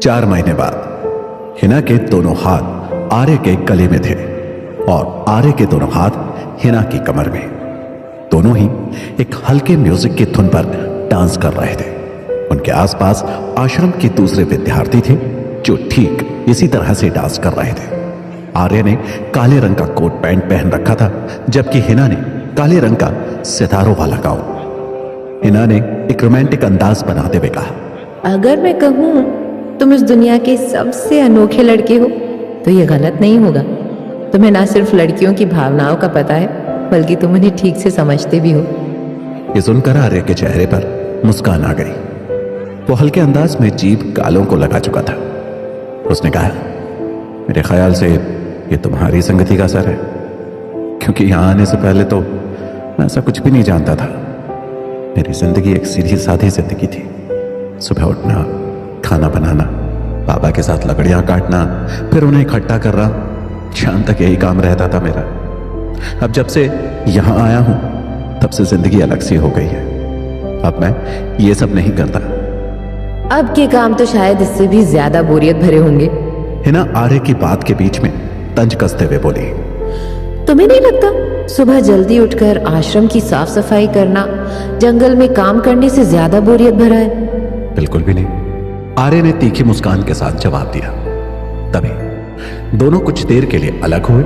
4 महीने बाद हिना के दोनों हाथ आर्य के गले में थे और आर्य के दोनों हाथ हिना की कमर में। दोनों ही एक हल्के म्यूजिक की धुन पर डांस कर रहे थे। उनके आसपास आश्रम के दूसरे विद्यार्थी थे जो ठीक इसी तरह से डांस कर रहे थे। आर्य ने काले रंग का कोट पैंट पहन रखा था, जबकि हिना ने काले रंग का सितारों वाला गाउन। हिना ने एक रोमांटिक अंदाज बनाते हुए कहा, अगर मैं कहूँ तुम इस दुनिया के सबसे अनोखे लड़के हो तो ये गलत नहीं होगा। तुम्हें ना सिर्फ लड़कियों की भावनाओं का पता है, बल्कि तुम उन्हें ठीक से समझते भी हो। ये सुनकर आर्य के चेहरे पर मुस्कान आ गई। वो हल्के अंदाज में जीभ गालों को लगा चुका था। उसने कहा, मेरे ख्याल से ये तुम्हारी संगति का असर है, क्योंकि यहां आने से पहले तो मैं ऐसा कुछ भी नहीं जानता था। मेरी जिंदगी एक सीधी सादी जिंदगी थी। सुबह उठना, खाना बनाना, बाबा के साथ लकड़ियां काटना, फिर उन्हें इकट्ठा करना, शाम तक यही काम रहता था मेरा। अब जब से यहां आया हूं तब से जिंदगी अलग सी हो गई है। अब मैं ये सब नहीं करता। अब के काम तो शायद इससे भी ज्यादा बोरियत भरे होंगे। हिना आर्य की बात के बीच में तंज कसते हुए बोली, तुम्हें नहीं लगता सुबह जल्दी उठकर आश्रम की साफ सफाई करना जंगल में काम करने से ज्यादा बोरियत भरा है? बिल्कुल भी नहीं, आर्य ने तीखी मुस्कान के साथ जवाब दिया। तभी दोनों कुछ देर के लिए अलग हुए।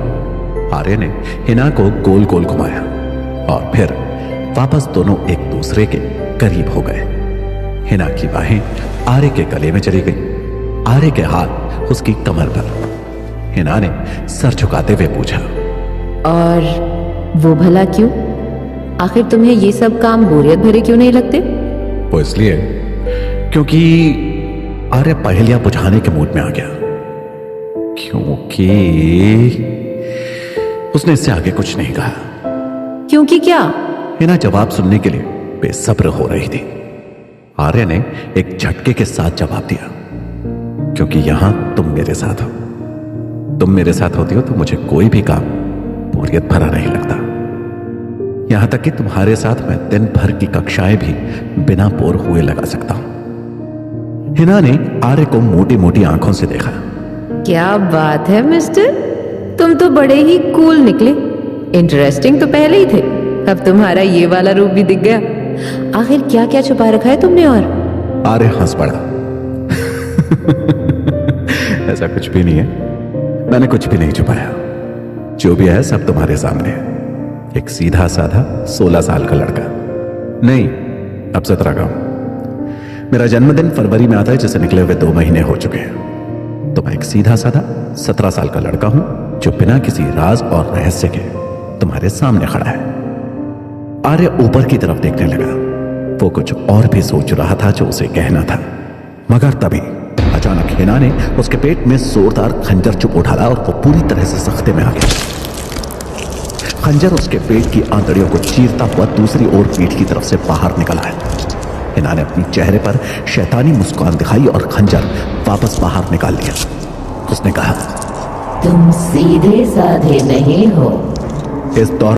आर्य ने हिना को गोल गोल घुमाया और फिर वापस दोनों एक दूसरे के करीब हो गए। हिना की बाहें आर्य के गले में चली गई, आर्य के हाथ उसकी कमर पर। हिना ने सर झुकाते हुए पूछा, और वो भला क्यों? आखिर तुम्हें ये सब काम बोरियत भरे क्यों नहीं लगते? वो इसलिए क्योंकि आर्य पहेलियां बुझाने के मूड में आ गया। क्योंकि उसने इससे आगे कुछ नहीं कहा। क्योंकि क्या? हिना जवाब सुनने के लिए बेसब्र हो रही थी। आर्य ने एक झटके के साथ जवाब दिया, क्योंकि यहां तुम मेरे साथ हो। तुम मेरे साथ होती हो तो मुझे कोई भी काम बोरियत भरा नहीं लगता। यहां तक कि तुम्हारे साथ मैं दिन भर की कक्षाएं भी बिना बोर हुए लगा सकता हूं। हिना ने आर्य को मोटी मोटी आंखों से देखा। क्या बात है मिस्टर, तुम तो बड़े ही कूल निकले। इंटरेस्टिंग तो पहले ही थे, अब तुम्हारा ये वाला रूप भी दिख गया। आखिर क्या क्या छुपा रखा है तुमने? और आर्य हंस पड़ा। ऐसा कुछ भी नहीं है, मैंने कुछ भी नहीं छुपाया। जो भी है सब तुम्हारे सामने है। एक सीधा साधा 16 साल का लड़का, नहीं अब 17 का हूं। मेरा जन्मदिन फरवरी में आता है, जिसे निकले हुए 2 महीने हो चुके हैं। तो मैं एक सीधा साधा 17 साल का लड़का हूं जो बिना किसी राज और रहस्य के तुम्हारे सामने खड़ा है। आर्य ऊपर की तरफ देखने लगा। वो कुछ और भी सोच रहा था जो उसे कहना था, मगर तभी अचानक हिना ने उसके पेट में जोरदार खंजर चुप उठाया और वो पूरी तरह से सख्ते में आ गया। खंजर उसके पेट की आंतड़ियों को चीरता हुआ दूसरी ओर पीठ की तरफ से बाहर निकल आया। हिना ने अपने चेहरे पर शैतानी मुस्कान दिखाई और खंजर वापस बाहर निकाल लिया। उसने कहा, तुम सीधे साधे नहीं हो। इस दौरान